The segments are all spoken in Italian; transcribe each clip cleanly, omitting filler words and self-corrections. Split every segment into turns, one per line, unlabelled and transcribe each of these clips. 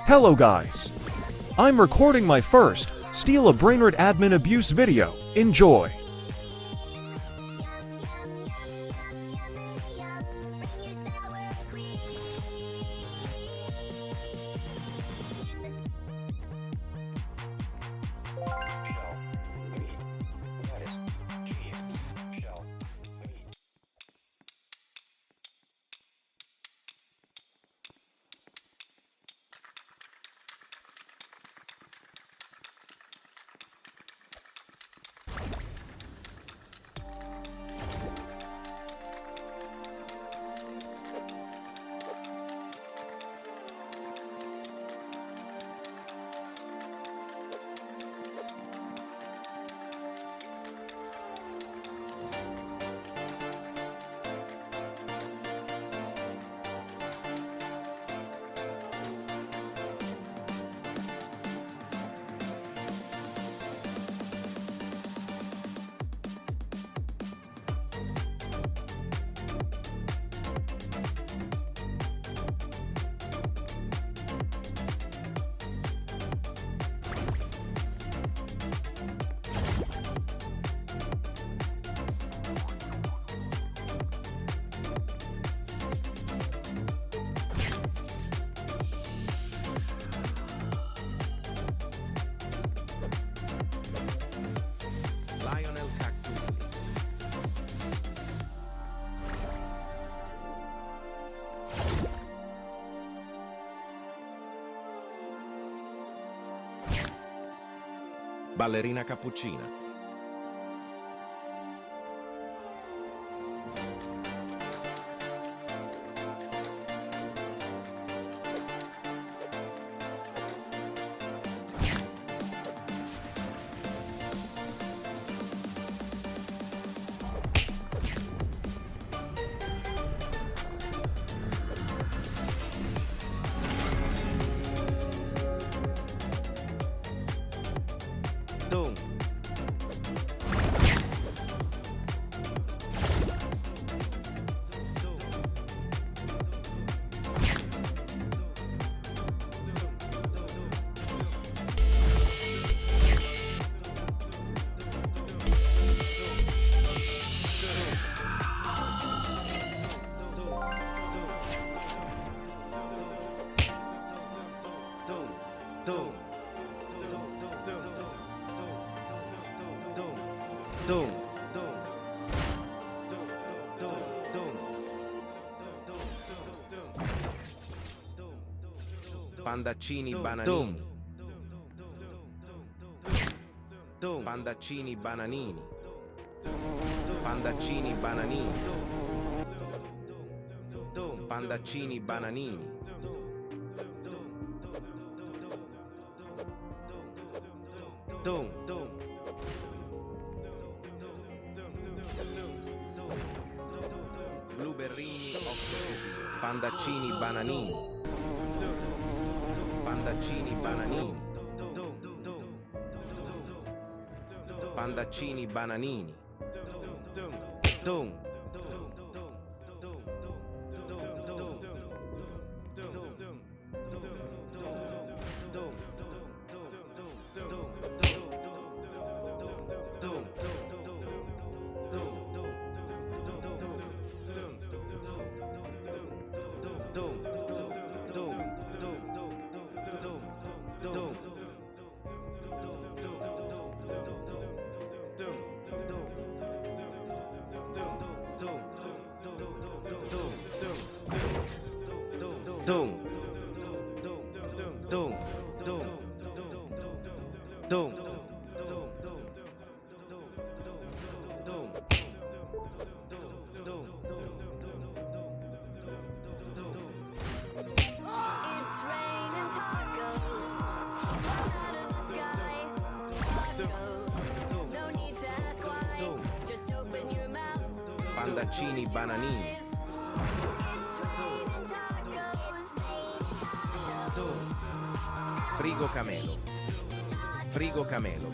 Hello guys! I'm recording my first Steal a Brainerd admin abuse video. Enjoy!
Lionel Cactus. Ballerina cappuccina. Tum. Pandaccini bananini. Pandaccini bananini. Pandaccini bananini. Pandaccini bananini. Blueberrini occhi. Pandaccini bananini. Pandaccini bananini. Pandaccini bananini. Pandaccini bananini. Frigo camelo. Frigo camelo.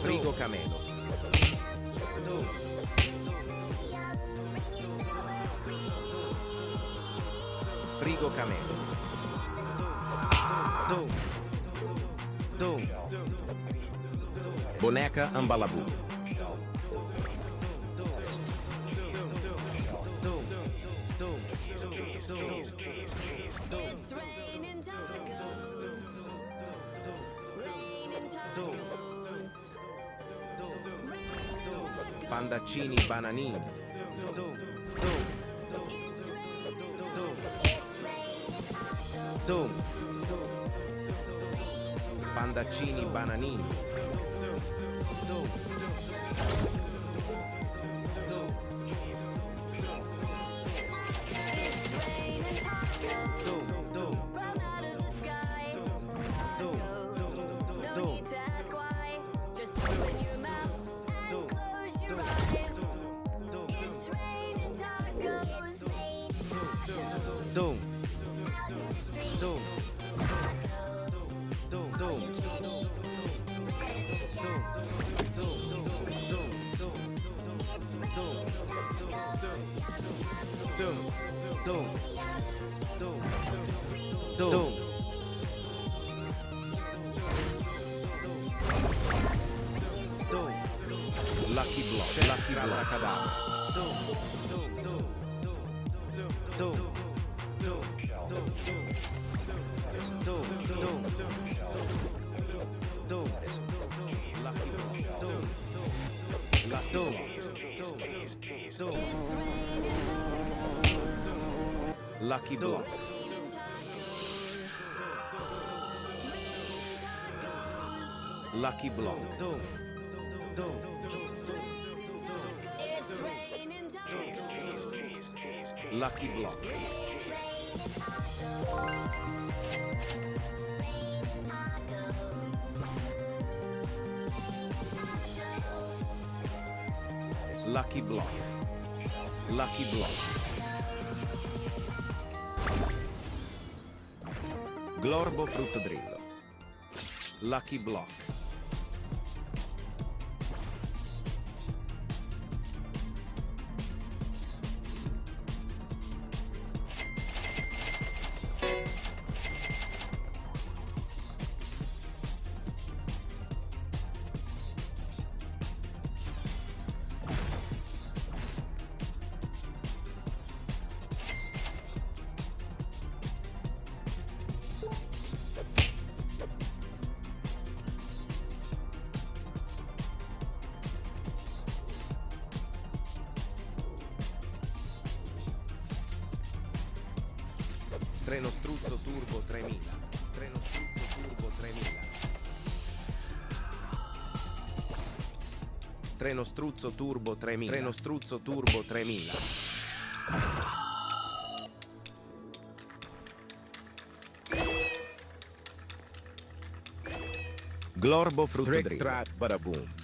Frigo camelo. Frigo camelo. Boneca Ambalabu.
It's raining tacos. Raining tacos.
Pandaccini bananini. Pandaccini bananini.
From out of the sky. Tacos. No need to ask why. Just open your mouth and close your eyes. It's raining tacos.
Dum. Lucky Block. Lucky Block. Lucky Block. Lucky Block.
It's raining tacos.
Lucky Block. Lucky Block. Lucky Block. Glorbo Fruttodrillo. Lucky Block. Treno Struzzo Turbo 3000. Treno Struzzo Turbo 3000. Treno Struzzo Turbo 3000. Treno Struzzo Turbo 3000. Glorbo Fruttodrillo. Track Badaboom.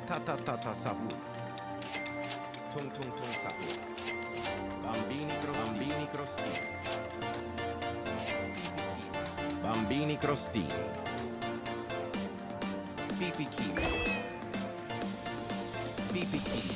Ta sabu. Tung tung tung sabu. Bambini crostini. Bambini crostini. Pipichini. Pipichini.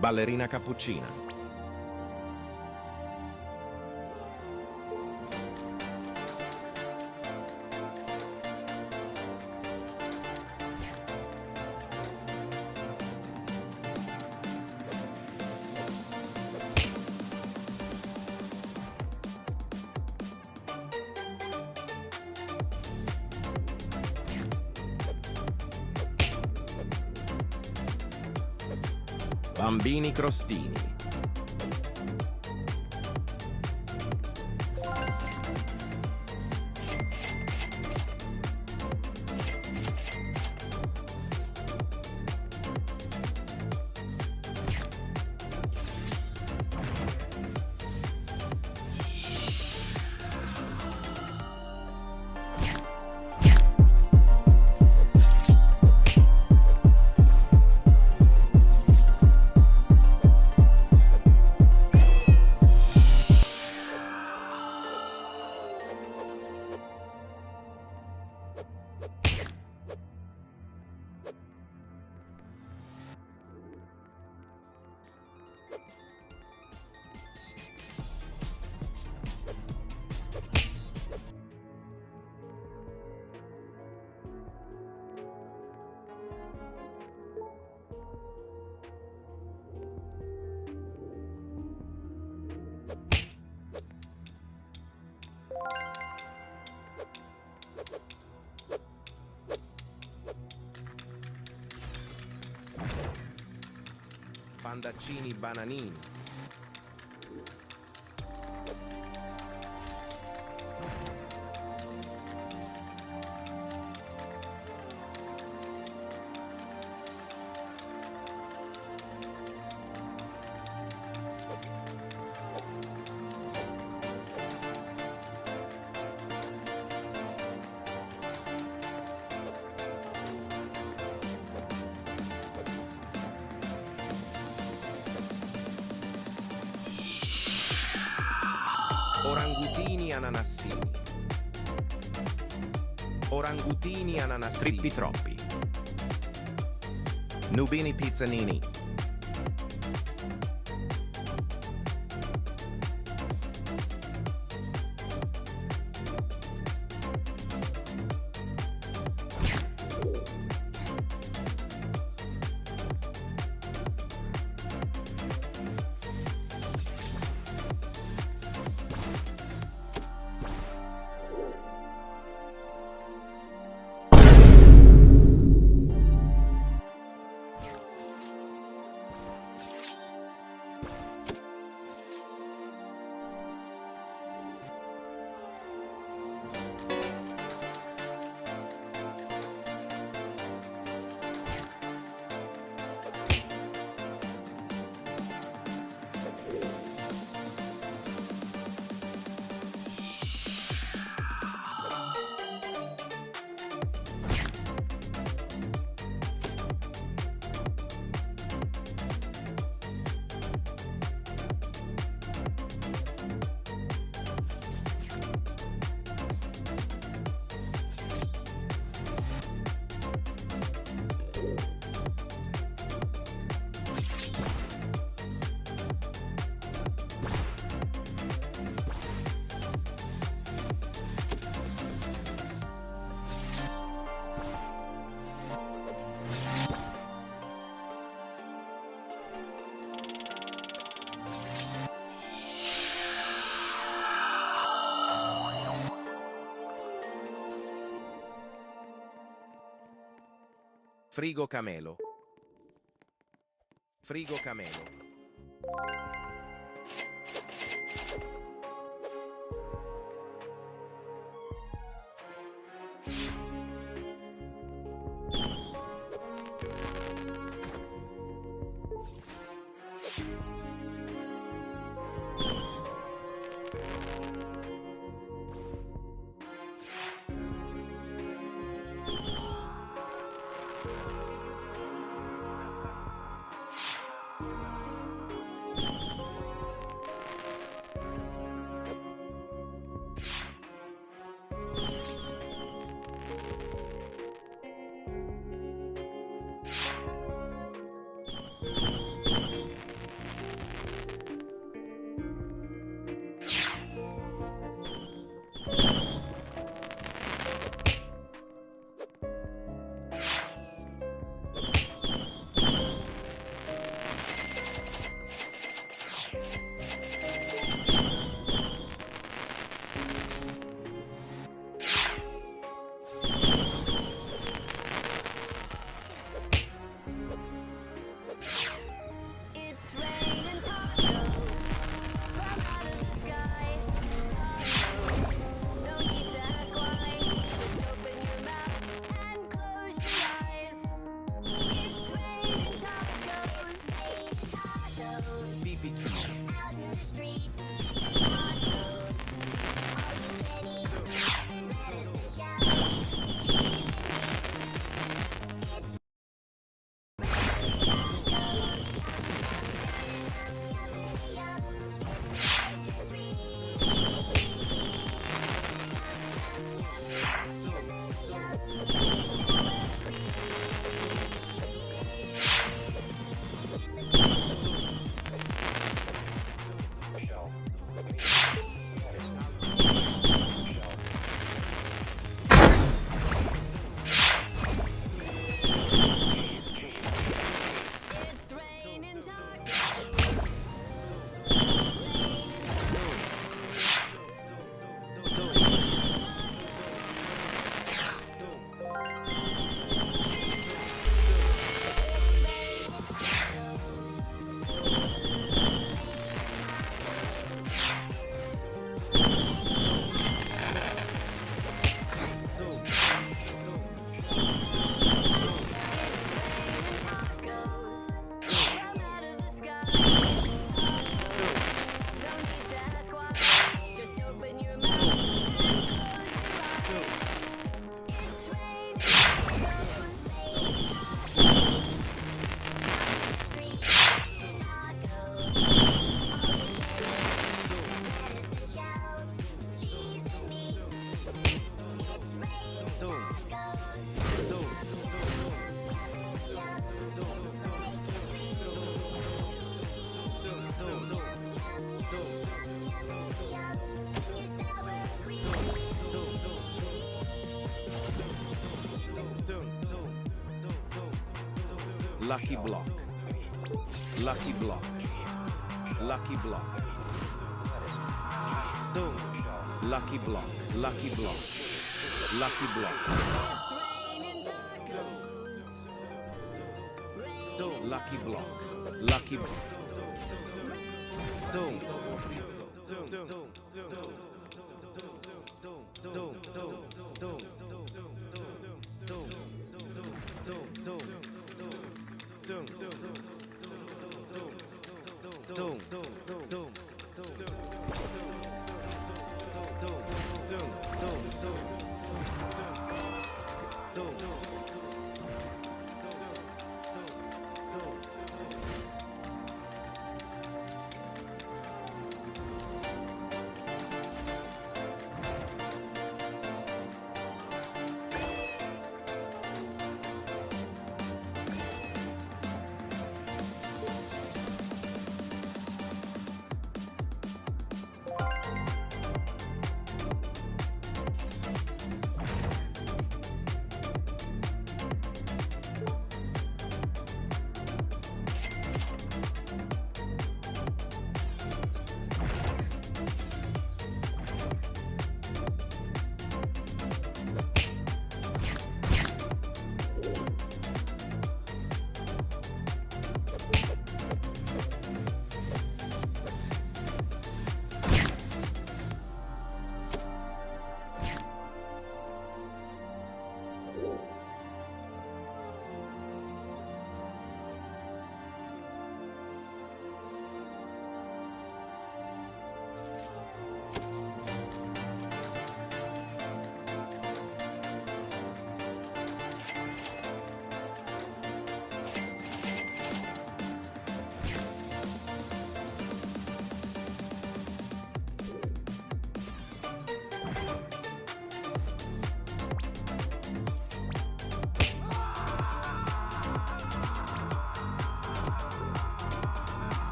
Ballerina cappuccina.
Bambini crostini.
Pandaccini bananini. Orangutini ananassini. Orangutini ananassini.
Trippi troppi. Nubini pizzanini.
Frigo camelo. Frigo camelo.
Pipicchino.
out in the street. It's raining tacos. Tacos come out of the sky. Don't need to ask why. Just open your mouth and close your eyes. It's raining tacos. Street tacos. Lettuce and shells, cheese and meat. It's raining tacos.
Lucky Block. Lucky Block. Lucky Block. Lucky Block. Lucky Block. Lucky Block.
It's raining tacos. Raining
Lucky Block. Lucky Block.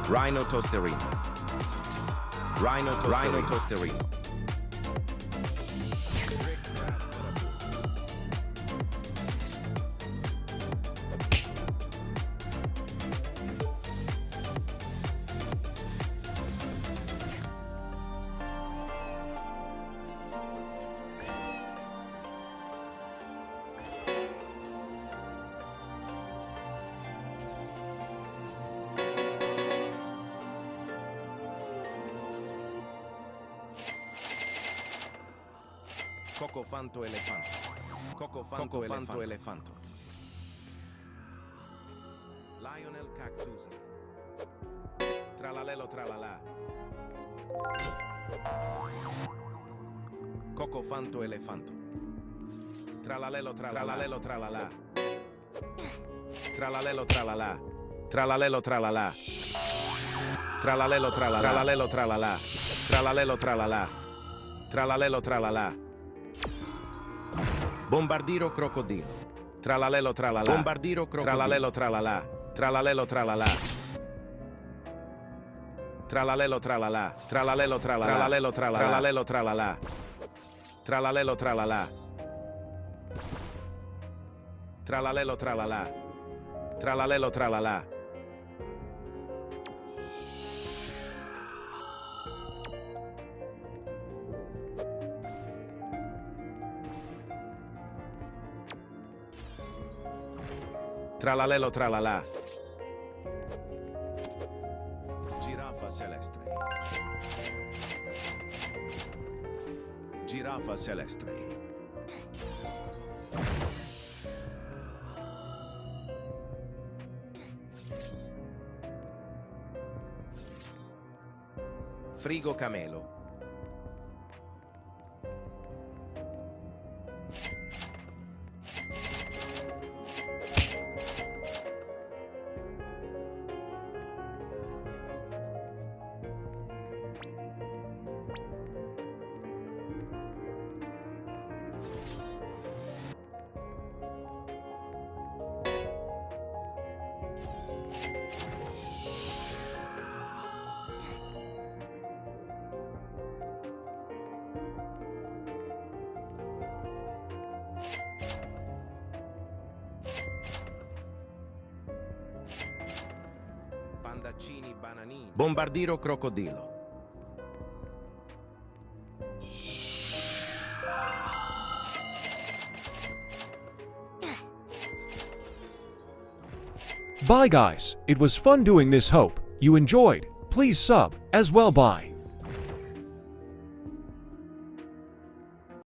Rhino Tosterino. Rhino Tosterino. Cocofanto elefanto. Cocofanto elefanto. Lionel Cactus. Tralalelo tralala. Cocofanto elefanto. Tralalelo tralalelo tralala. Tralalelo tralala. Tralalelo tralala. Tralalelo tralala. Tralalelo tralala. Tralalelo tralala. Tralalelo tralala. Bombardiro crocodilo. Tralalelo tralala. Bombardiro crocodilo. Tralalelo tralala. Tralalelo tralala. Tralalelo tralala. Tralalelo tralala. Tralalelo tralala. Tralalelo tralala. Tralalelo tralala. Tralalelo tralala. Tralalelo tralala. Tralalelo tralala. Giraffa celeste. Giraffa celeste. Frigo camelo. Pandaccini bananini. Bombardiro crocodilo.
Bye guys, it was fun doing this. Hope you enjoyed. Please sub as well. Bye.